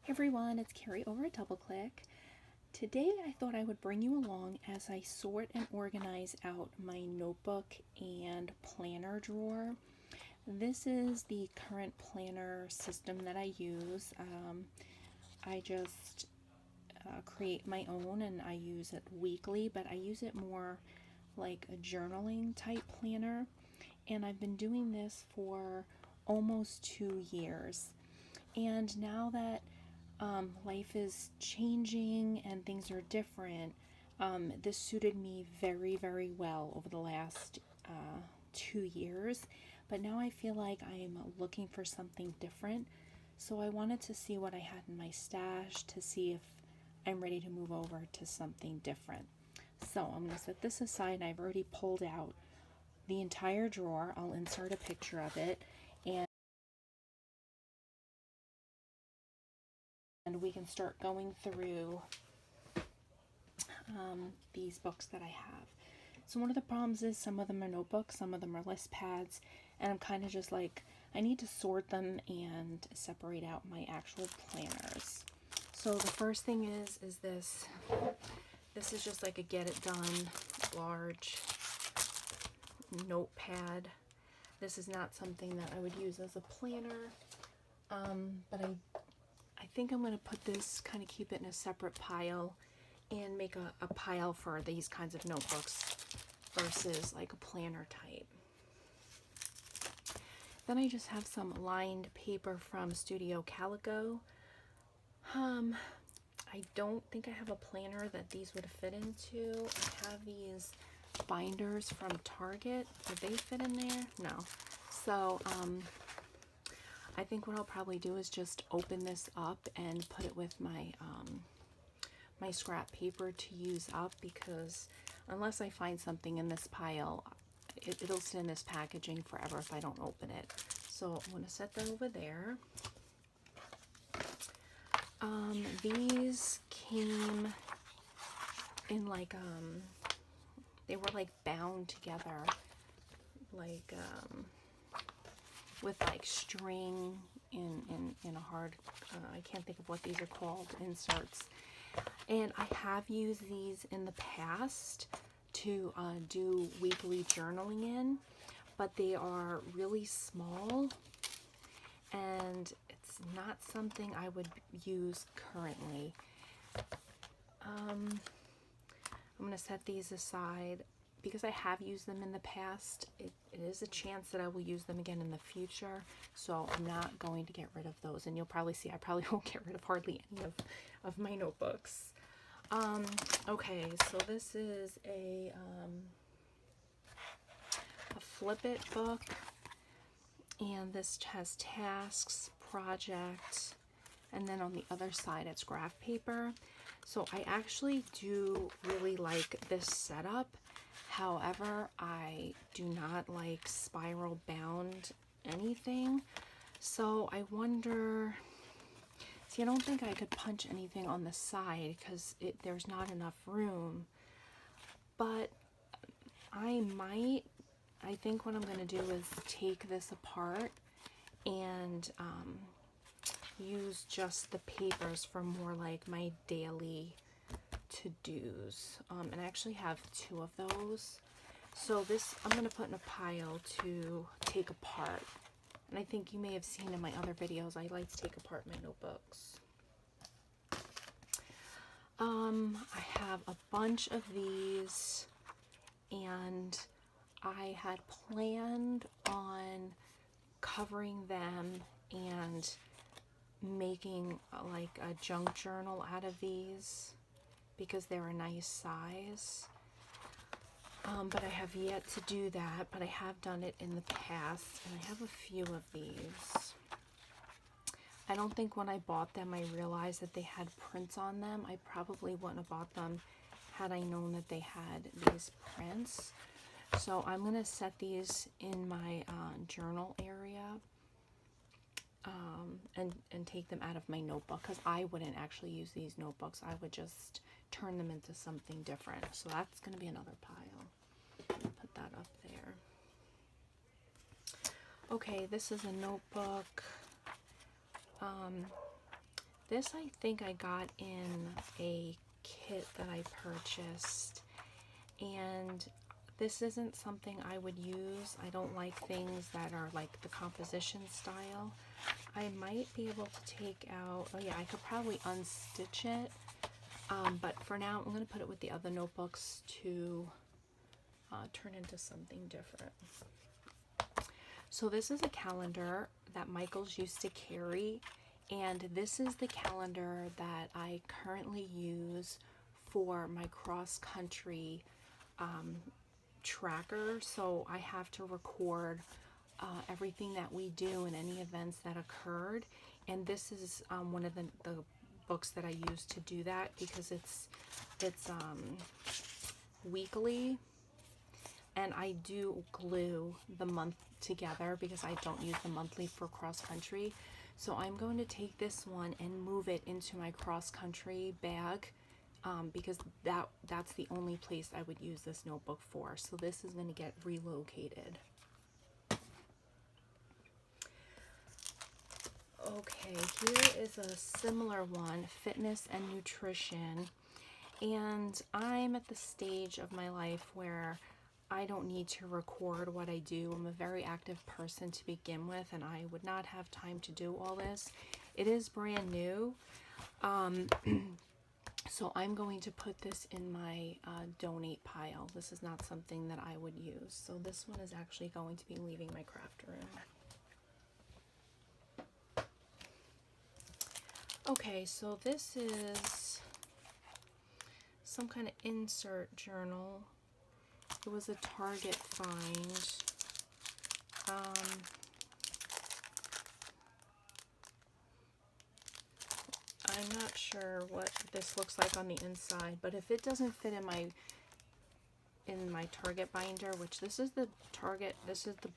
Hey everyone, it's Carrie over at DoubleClick. Today I thought I would bring you along as I sort and organize out my notebook and planner drawer. This is the current planner system that I use. I just create my own and I use it weekly, but I use it more like a journaling type planner. And I've been doing this for almost 2 years. And now that life is changing and things are different, this suited me very, very well over the last 2 years. But now I feel like I'm looking for something different. So I wanted to see what I had in my stash to see if I'm ready to move over to something different. So I'm going to set this aside. I've already pulled out the entire drawer. I'll insert a picture of it. And we can start going through these books that I have. So one of the problems is some of them are notebooks, some of them are list pads, and I'm kind of just like, I need to sort them and separate out my actual planners. So the first thing is this. This is just like a get it done large notepad. This is not something that I would use as a planner, but I think I'm going to put this, kind of keep it in a separate pile and make a pile for these kinds of notebooks versus like a planner type. Then I just have some lined paper from Studio Calico. I don't think I have a planner that these would fit into. I have these binders from Target. Would they fit in there? No. So, I think what I'll probably do is just open this up and put it with my my scrap paper to use up, because unless I find something in this pile, it'll sit in this packaging forever if I don't open it. So I'm going to set that over there. These came in like, they were like bound together, like, with like string in a hard, I can't think of what these are called, inserts. And I have used these in the past to do weekly journaling in, but they are really small and it's not something I would use currently. I'm going to set these aside. Because I have used them in the past, it is a chance that I will use them again in the future, so I'm not going to get rid of those. And you'll probably see I probably won't get rid of hardly any of my notebooks. Okay, so this is a Flip It book, and this has tasks, projects, and then on the other side it's graph paper. So I actually do really like this setup. However, I do not like spiral bound anything. So I wonder, see, I don't think I could punch anything on the side because there's not enough room. But I think what I'm going to do is take this apart and use just the papers for more like my daily to-dos, and I actually have 2 of those. So this I'm going to put in a pile to take apart, and I think you may have seen in my other videos I like to take apart my notebooks. I have a bunch of these, and I had planned on covering them and making like a junk journal out of these, because they're a nice size. But I have yet to do that, but I have done it in the past, and I have a few of these. I don't think when I bought them I realized that they had prints on them. I probably wouldn't have bought them had I known that they had these prints. So I'm going to set these in my journal area, and take them out of my notebook, because I wouldn't actually use these notebooks. I would just turn them into something different. So that's going to be another pile. Put that up there. Okay, this is a notebook. This I think I got in a kit that I purchased, and this isn't something I would use. I don't like things that are like the composition style. I might be able to take out, oh yeah, I could probably unstitch it, but for now I'm going to put it with the other notebooks to turn into something different. So this is a calendar that Michael's used to carry, and this is the calendar that I currently use for my cross-country tracker. So I have to record everything that we do and any events that occurred, and this is one of the books that I use to do that, because it's weekly, and I do glue the month together because I don't use the monthly for cross country. So I'm going to take this one and move it into my cross country bag, because that's the only place I would use this notebook for. So this is going to get relocated. Okay, here is a similar one, fitness and nutrition. And I'm at the stage of my life where I don't need to record what I do. I'm a very active person to begin with, and I would not have time to do all this. It is brand new. So I'm going to put this in my donate pile. This is not something that I would use. So this one is actually going to be leaving my craft room. Okay, so this is some kind of insert journal. It was a Target find. I'm not sure what this looks like on the inside, but if it doesn't fit in my Target binder, which this is the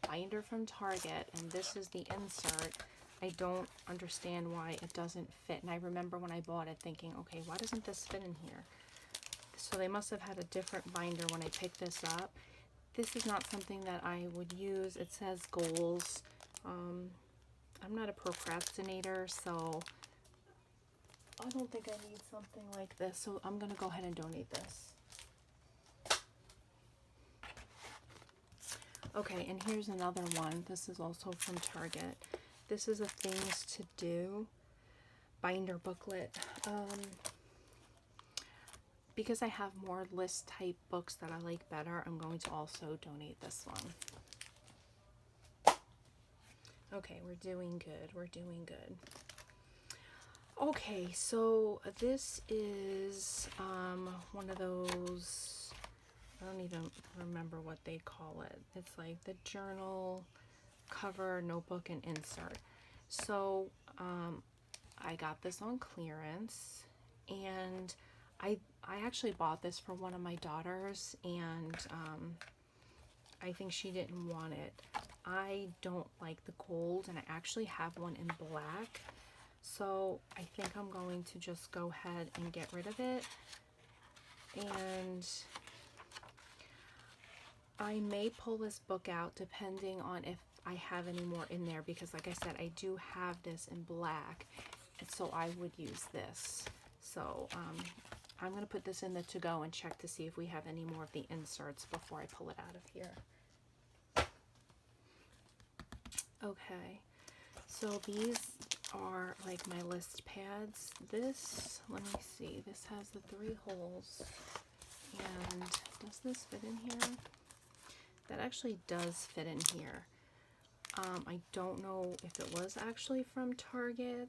binder from Target, and this is the insert, I don't understand why it doesn't fit. And I remember when I bought it thinking, okay, why doesn't this fit in here? So they must have had a different binder when I picked this up. This is not something that I would use. It says goals. I'm not a procrastinator, so I don't think I need something like this. So I'm going to go ahead and donate this. Okay, and here's another one. This is also from Target. This is a things to do binder booklet. Because I have more list type books that I like better, I'm going to also donate this one. Okay, we're doing good. We're doing good. Okay, so this is one of those, I don't even remember what they call it. It's like the journal cover, notebook, and insert. So I got this on clearance, and I actually bought this for one of my daughters, and I think she didn't want it. I don't like the gold, and I actually have one in black, so I think I'm going to just go ahead and get rid of it. And I may pull this book out depending on if I have any more in there, because like I said, I do have this in black, and so I would use this. So I'm going to put this in the to-go and check to see if we have any more of the inserts before I pull it out of here. Okay, so these are like my list pads. This, let me see, this has the 3 holes, and does this fit in here? That actually does fit in here. I don't know if it was actually from Target,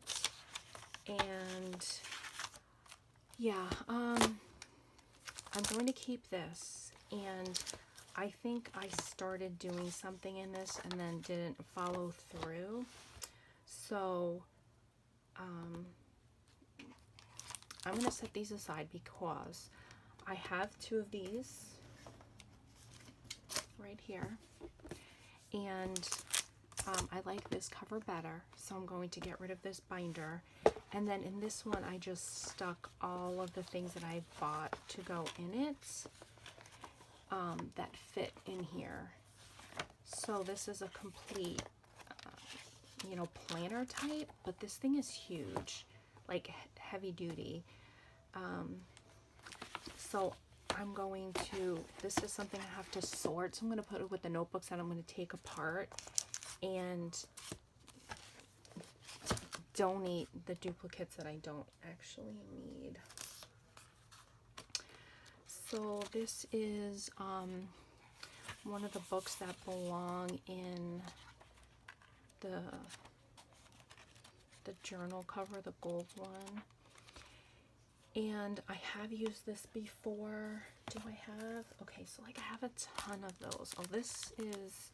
and yeah, I'm going to keep this, and I think I started doing something in this and then didn't follow through. So I'm going to set these aside because I have 2 of these right here, and I like this cover better, so I'm going to get rid of this binder. And then in this one, I just stuck all of the things that I bought to go in it that fit in here. So this is a complete, planner type, but this thing is huge. like heavy duty. So I'm going to, this is something I have to sort. So I'm going to put it with the notebooks that I'm going to take apart and donate the duplicates that I don't actually need. So this is one of the books that belong in the journal cover, the gold one. And I have used this before. Do I have? Okay, so like I have a ton of those. Oh, this is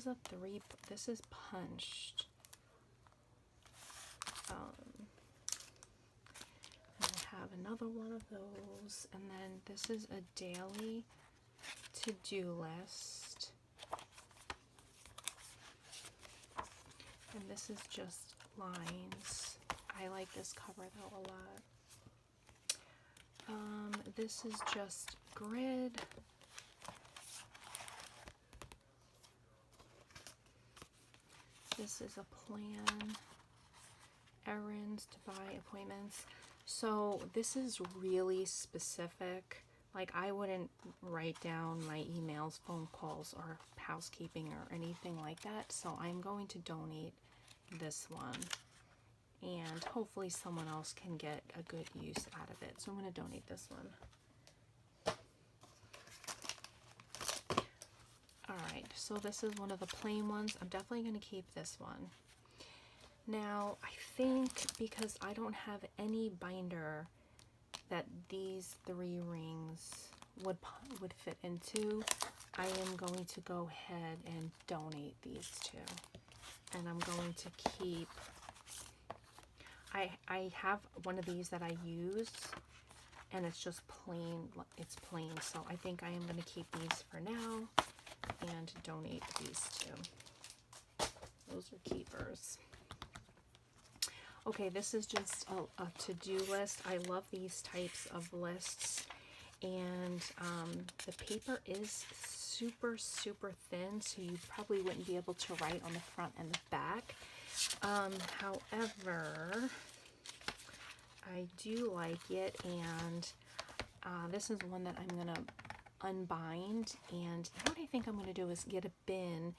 a 3, this is punched. And I have another one of those, and then this is a daily to-do list, and this is just lines. I like this cover though a lot. This is just grid. This is a plan, errands to buy, appointments. So this is really specific. Like I wouldn't write down my emails, phone calls, or housekeeping or anything like that. So I'm going to donate this one, and hopefully someone else can get a good use out of it. So I'm going to donate this one. Alright, so this is one of the plain ones. I'm definitely going to keep this one. Now, I think because I don't have any binder that these 3 rings would fit into, I am going to go ahead and donate these 2. And I'm going to keep, I have one of these that I use, and it's just plain, it's plain. So I think I am going to keep these for now and donate these 2. Those are keepers. Okay, this is just a to-do list. I love these types of lists, and the paper is super, super thin, so you probably wouldn't be able to write on the front and the back. However, I do like it, and this is one that I'm going to unbind, and what I think I'm going to do is get a bin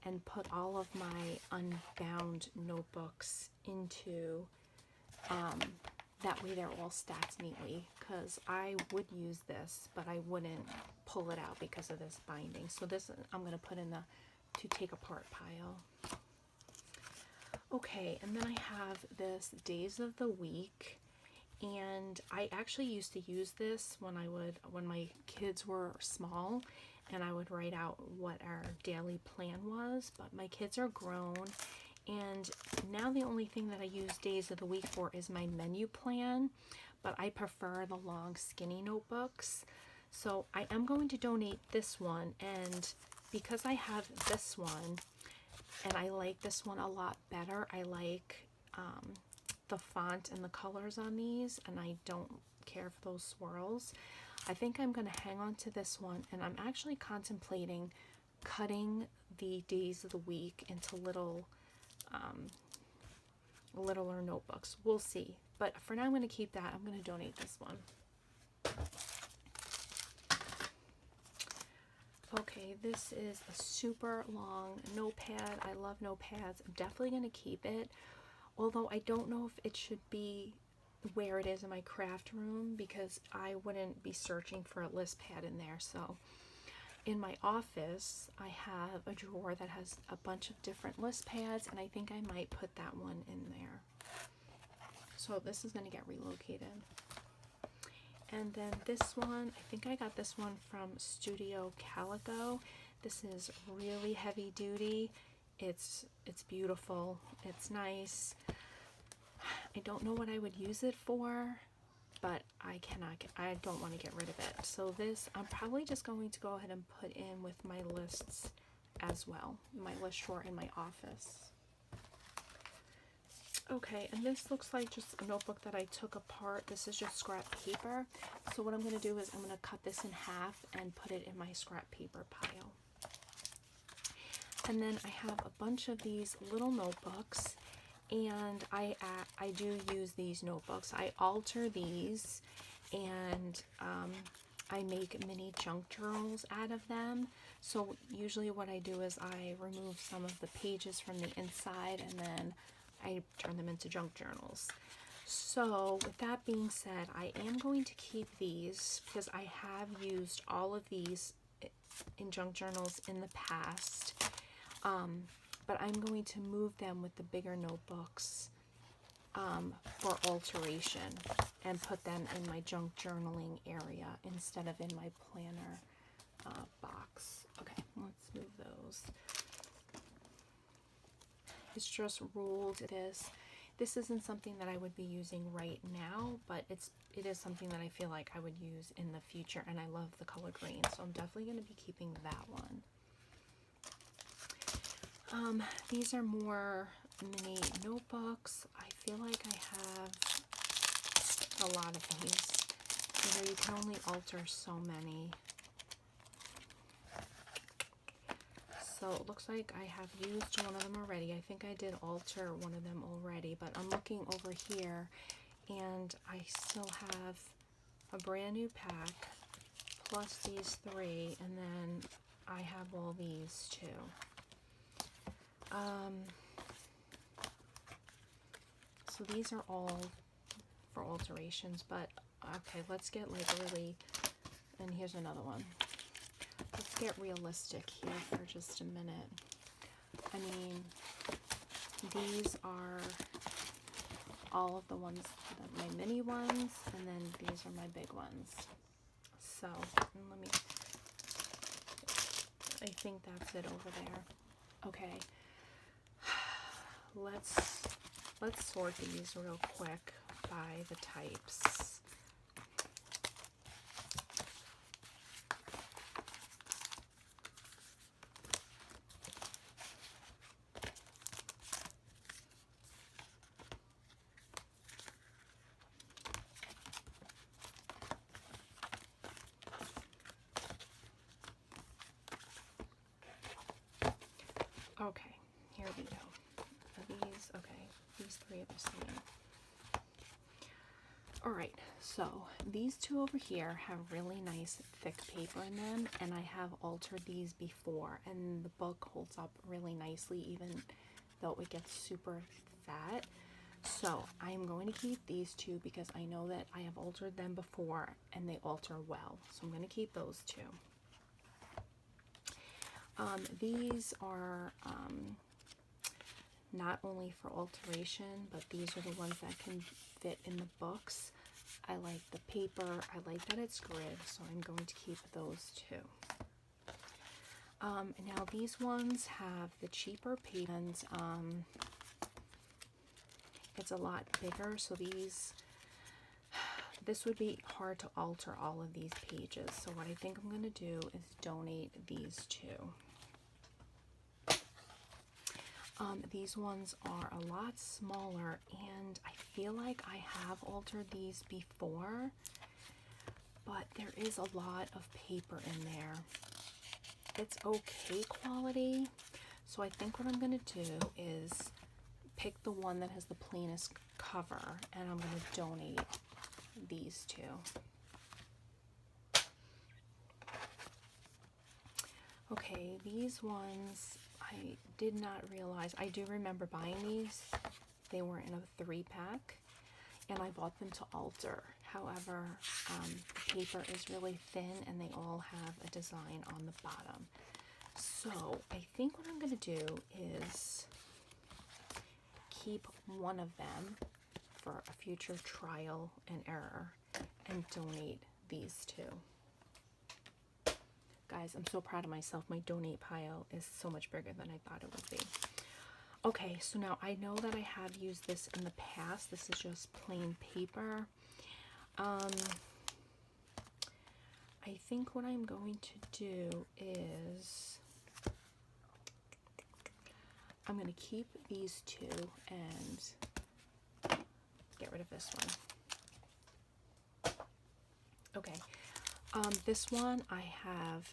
and put all of my unbound notebooks into, that way they're all stacked neatly, because I would use this, but I wouldn't pull it out because of this binding. So this I'm going to put in the to take apart pile. Okay, and then I have this days of the week, and I actually used to use this when my kids were small, and I would write out what our daily plan was, but my kids are grown, and now the only thing that I use days of the week for is my menu plan, but I prefer the long skinny notebooks. So I am going to donate this one, and because I have this one, and I like this one a lot better, I like the font and the colors on these, and I don't care for those swirls. I think I'm going to hang on to this one, and I'm actually contemplating cutting the days of the week into littler notebooks. We'll see. But for now, I'm going to keep that. I'm going to donate this one. Okay, this is a super long notepad. I love notepads. I'm definitely going to keep it, although I don't know if it should be where it is in my craft room, because I wouldn't be searching for a list pad in there. So in my office, I have a drawer that has a bunch of different list pads, and I think I might put that one in there. So this is going to get relocated. And then this one, I think I got this one from Studio Calico. This is really heavy duty. It's beautiful. It's nice. I don't know what I would use it for, but I don't want to get rid of it. So this, I'm probably just going to go ahead and put in with my lists as well, my list drawer in my office. Okay, and this looks like just a notebook that I took apart. This is just scrap paper. So what I'm going to do is I'm going to cut this in half and put it in my scrap paper pile. And then I have a bunch of these little notebooks, And I do use these notebooks. I alter these, and I make mini junk journals out of them. So usually what I do is I remove some of the pages from the inside, and then I turn them into junk journals. So with that being said, I am going to keep these because I have used all of these in junk journals in the past. But I'm going to move them with the bigger notebooks for alteration and put them in my junk journaling area instead of in my planner box. Okay, let's move those. It's just ruled this. This isn't something that I would be using right now, but it is something that I feel like I would use in the future, and I love the color green, so I'm definitely going to be keeping that one. These are more mini notebooks. I feel like I have a lot of these. You know, you can only alter so many. So it looks like I have used one of them already. I think I did alter one of them already, but I'm looking over here and I still have a brand new pack plus these 3, and then I have all these too. So these are all for alterations, but okay, let's get like really, and here's another one. Let's get realistic here for just a minute. I mean, these are all of the ones, my mini ones, and then these are my big ones. So let me, I think that's it over there. Okay, let's sort these real quick by the types. Okay, here we go. These, okay, these 3 are the same. Alright, so these 2 over here have really nice thick paper in them, and I have altered these before, and the book holds up really nicely even though it gets super fat. So I'm going to keep these 2 because I know that I have altered them before and they alter well. So I'm going to keep those 2. These are not only for alteration, but these are the ones that can fit in the books. I like the paper. I like that it's grid, so I'm going to keep those 2. Now these ones have the cheaper pages. It's a lot bigger, so this would be hard to alter all of these pages. So what I think I'm going to do is donate these 2. These ones are a lot smaller, and I feel like I have altered these before, but there is a lot of paper in there. It's okay quality, so I think what I'm going to do is pick the one that has the plainest cover, and I'm going to donate these 2. Okay, these ones, I did not realize, I do remember buying these. They were in a 3-pack, and I bought them to alter. However, the paper is really thin, and they all have a design on the bottom. So I think what I'm going to do is keep one of them for a future trial and error and donate these 2. Guys, I'm so proud of myself. My donate pile is so much bigger than I thought it would be. Okay, so now I know that I have used this in the past. This is just plain paper. I think what I'm going to do is I'm going to keep these 2 and get rid of this one. Okay. This one I have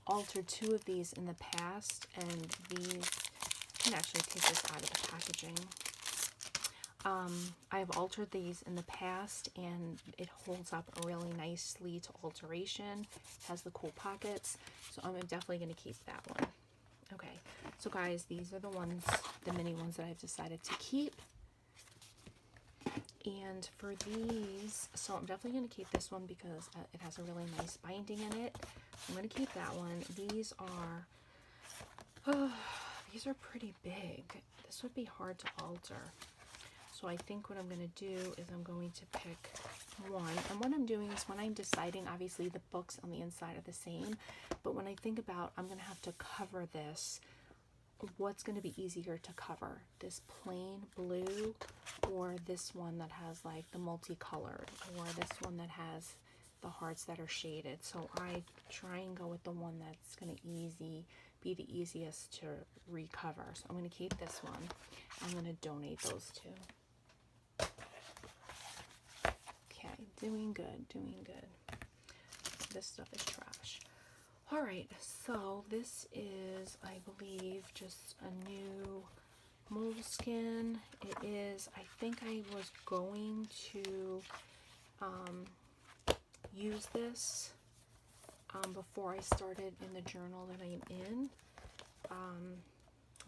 altered 2 of these in the past, and these can actually take this out of the packaging. I've altered these in the past and it holds up really nicely to alteration. Has the cool pockets, so I'm definitely going to keep that one. Okay, so guys, these are the ones, the mini ones that I've decided to keep. And for these, so I'm definitely going to keep this one because it has a really nice binding in it. I'm going to keep that one. These are pretty big. This would be hard to alter. So I think what I'm going to do is I'm going to pick one. And what I'm doing is when I'm deciding, obviously the books on the inside are the same, but when I think about I'm going to have to cover this, what's going to be easier to cover? This plain blue or this one that has like the multicolored, or this one that has the hearts that are shaded? So I try and go with the one that's going to be the easiest to recover. So I'm going to keep this one. I'm going to donate those two. Okay, doing good, doing good. This stuff is trash. All right, so this is, I believe, just a new moleskin. It is, I think I was going to use this before I started in the journal that I'm in,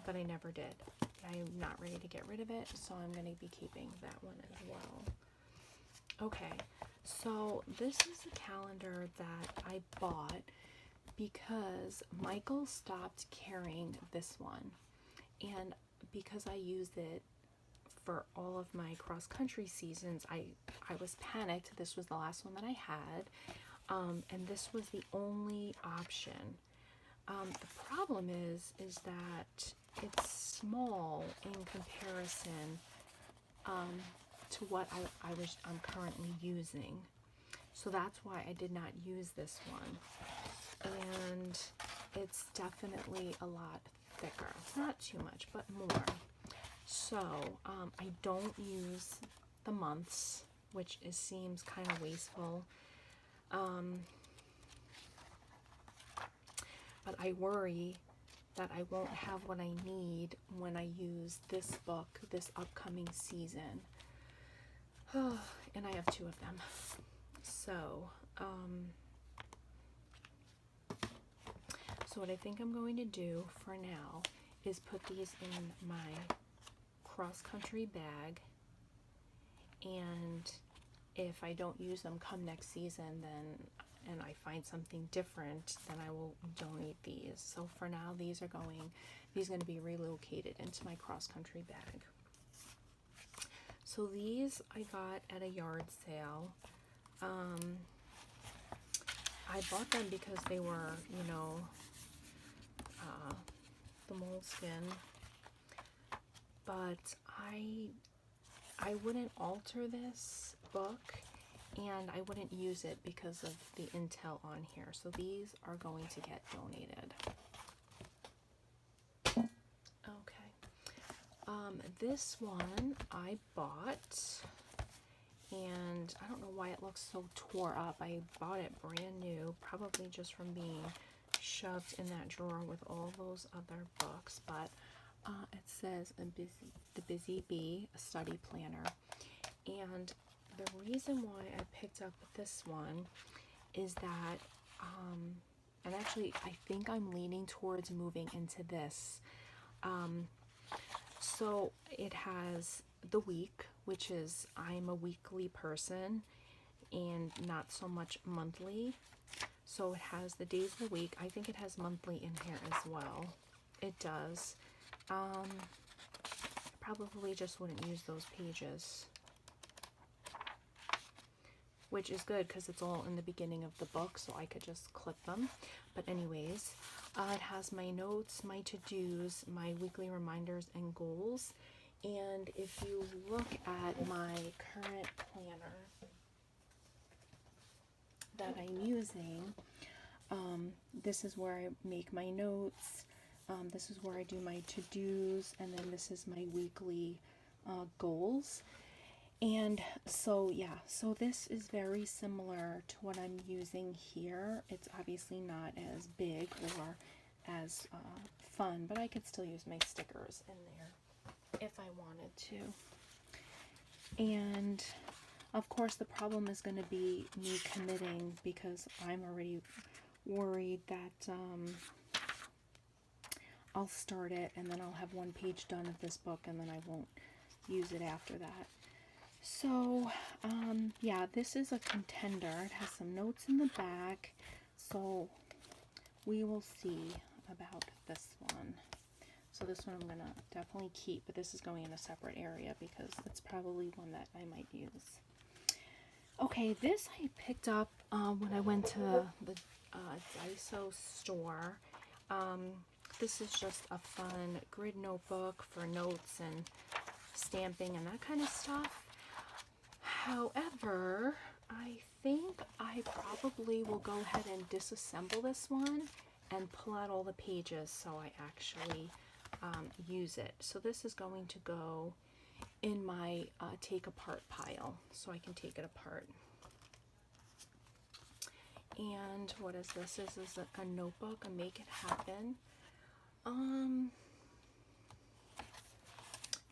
but I never did. I'm not ready to get rid of it, so I'm going to be keeping that one as well. Okay, so this is a calendar that I bought because Michael stopped carrying this one, and because I used it for all of my cross-country seasons, I was panicked. This was the last one that I had, and this was the only option. The problem is that it's small in comparison to what I'm currently using. So that's why I did not use this one. And it's definitely a lot thicker. Not too much, but more. So I don't use the months, which seems kind of wasteful. But I worry that I won't have what I need when I use this book this upcoming season. And I have two of them. So, so what I think I'm going to do for now is put these in my cross-country bag, and if I don't use them come next season, and I find something different, then I will donate these. So for now, these are going to be relocated into my cross-country bag. So these I got at a yard sale. I bought them because they were, the moleskin, but I wouldn't alter this book, and I wouldn't use it because of the intel on here. So these are going to get donated. Okay. This one I bought, and I don't know why it looks so tore up. I bought it brand new, probably just from being shoved in that drawer with all those other books, but it says The Busy Bee, a study planner. And the reason why I picked up this one is that, and actually I think I'm leaning towards moving into this. So it has the week, which is I'm a weekly person and not so much monthly. So it has the days of the week. I think it has monthly in here as well. It does. Probably just wouldn't use those pages, which is good because it's all in the beginning of the book, so I could just clip them. But anyways, it has my notes, my to-dos, my weekly reminders and goals. And if you look at my current planner that I'm using, this is where I make my notes. This is where I do my to-dos, and then this is my weekly goals. And so yeah, so this is very similar to what I'm using here. It's obviously not as big or as fun, but I could still use my stickers in there if I wanted to. And of course the problem is going to be me committing, because I'm already worried that I'll start it and then I'll have one page done of this book and then I won't use it after that. So yeah, this is a contender. It has some notes in the back, so we will see about this one. So this one I'm going to definitely keep, but this is going in a separate area because it's probably one that I might use. Okay, this I picked up when I went to the Daiso store. This is just a fun grid notebook for notes and stamping and that kind of stuff. However, I think I probably will go ahead and disassemble this one and pull out all the pages so I actually use it. So this is going to go in my take apart pile so I can take it apart. And what is this? This is a notebook, a Make It Happen.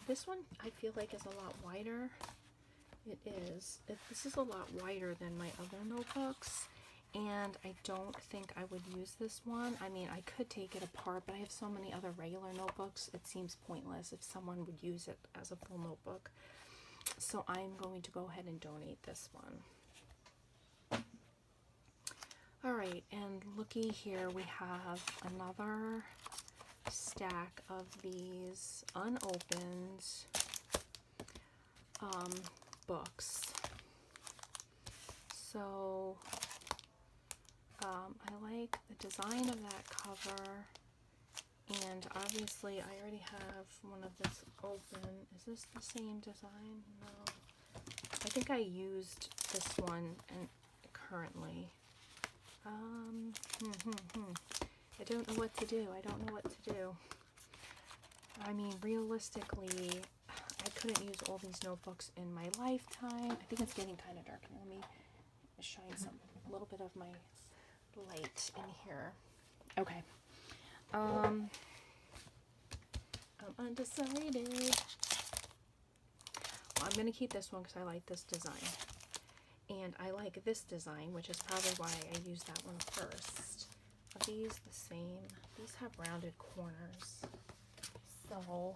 This one I feel like is a lot wider. It is. This is a lot wider than my other notebooks, and I don't think I would use this one. I mean, I could take it apart, but I have so many other regular notebooks, it seems pointless if someone would use it as a full notebook. So I'm going to go ahead and donate this one. Alright, and looky here, we have another stack of these unopened books. So I like the design of that cover, and obviously I already have one of this open. Is this the same design? No. I think I used this one and currently. I don't know what to do. I don't know what to do. I mean, realistically, I couldn't use all these notebooks in my lifetime. I think it's getting kind of dark. Let me shine a little bit of my light in here. Okay. I'm undecided. Well, I'm going to keep this one because I like this design. And I like this design, which is probably why I used that one first. Are these the same? These have rounded corners. So,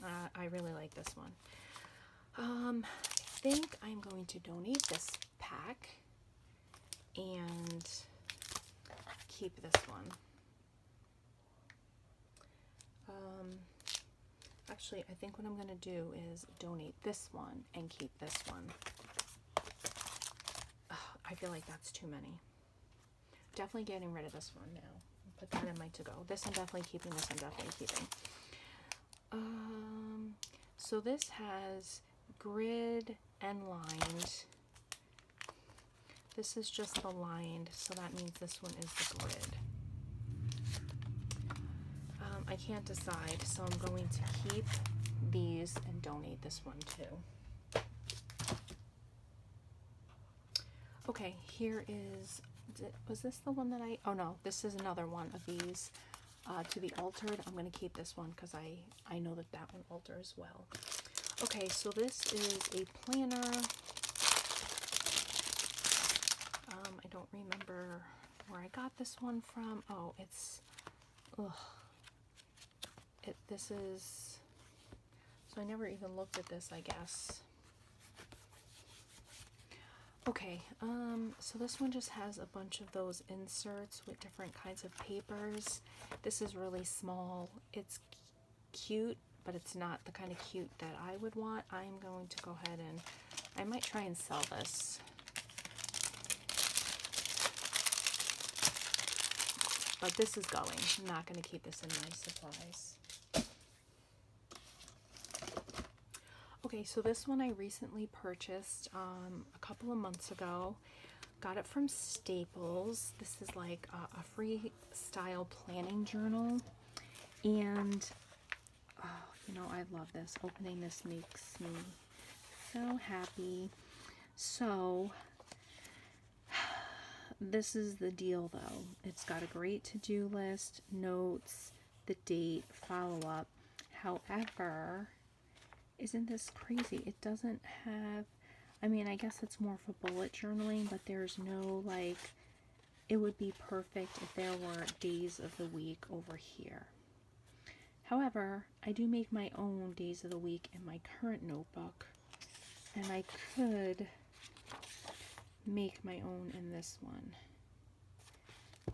I really like this one. I think I'm going to donate this pack and keep this one. Actually, I think what I'm going to do is donate this one and keep this one. I feel like that's too many. Definitely getting rid of this one now. Put that in my to-go. This I'm definitely keeping. This I'm definitely keeping. So this has grid and lined. This is just the lined, so that means this one is the grid. I can't decide, so I'm going to keep these and donate this one too. Okay, here is, was this the one that oh no, this is another one of these to be altered. I'm going to keep this one because I know that one alters well. Okay, so this is a planner. I don't remember where I got this one from. Oh, it's, this is, so I never even looked at this, I guess. Okay, so this one just has a bunch of those inserts with different kinds of papers. This is really small. It's cute, but it's not the kind of cute that I would want. I'm going to go ahead and, I might try and sell this. But this is going. I'm not going to keep this in my supplies. Okay, so this one I recently purchased a couple of months ago. Got it from Staples. This is like a freestyle planning journal. And, you know, I love this. Opening this makes me so happy. So, this is the deal though. It's got a great to-do list, notes, the date, follow-up. However, isn't this crazy? It doesn't have, I mean, I guess it's more for bullet journaling, but there's no, like, it would be perfect if there were days of the week over here. However, I do make my own days of the week in my current notebook, and I could make my own in this one.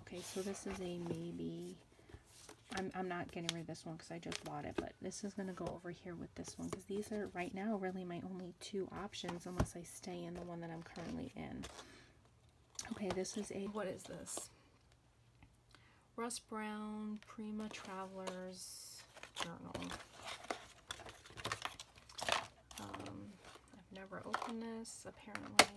Okay, so this is a maybe. I'm not getting rid of this one because I just bought it, but this is going to go over here with this one because these are right now really my only two options unless I stay in the one that I'm currently in. Okay, this is a, what is this? Russ Brown Prima Traveler's Journal. I've never opened this, apparently.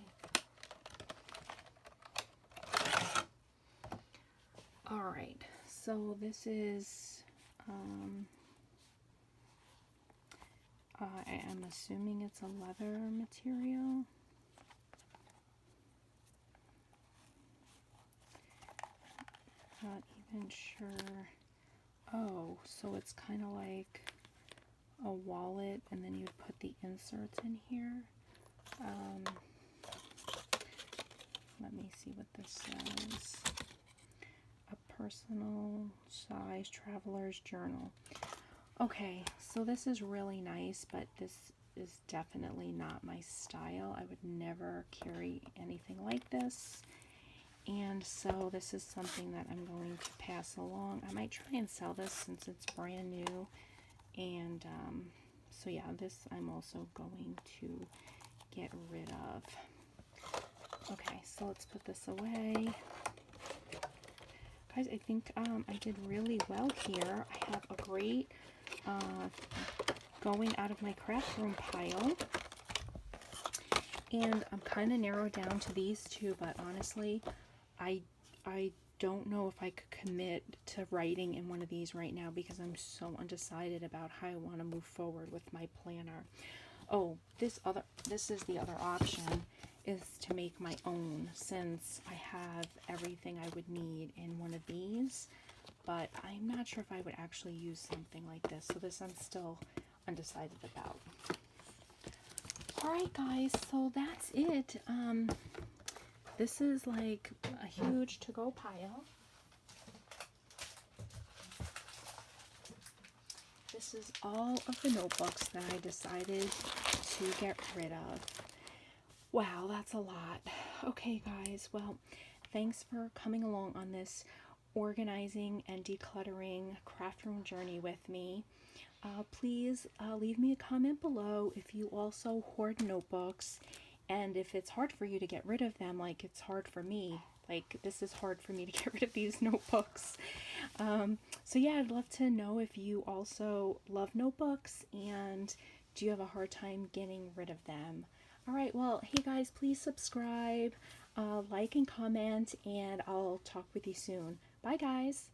Alright, so this is, I am assuming it's a leather material. Not even sure. Oh, so it's kind of like a wallet, and then you'd put the inserts in here. Let me see what this says. A personal size traveler's journal. Okay, so this is really nice, but this is definitely not my style. I would never carry anything like this. And so this is something that I'm going to pass along. I might try and sell this since it's brand new. And so yeah, this I'm also going to get rid of. Okay, so let's put this away. Guys, I think I did really well here. I have a great going out of my Craftroom pile. And I'm kind of narrowed down to these two, but honestly, I don't know if I could commit to writing in one of these right now because I'm so undecided about how I want to move forward with my planner. Oh, this is the other option, is to make my own, since I have everything I would need in one of these, but I'm not sure if I would actually use something like this, so this I'm still undecided about. Alright guys, so that's it. This is like a huge to-go pile. This is all of the notebooks that I decided to get rid of. Wow, that's a lot. Okay guys, well, thanks for coming along on this organizing and decluttering Craftroom journey with me. Please leave me a comment below if you also hoard notebooks, and if it's hard for you to get rid of them, like it's hard for me. Like, this is hard for me to get rid of these notebooks. So yeah, I'd love to know if you also love notebooks, and do you have a hard time getting rid of them? Alright, well, hey guys, please subscribe, like and comment, and I'll talk with you soon. Bye guys!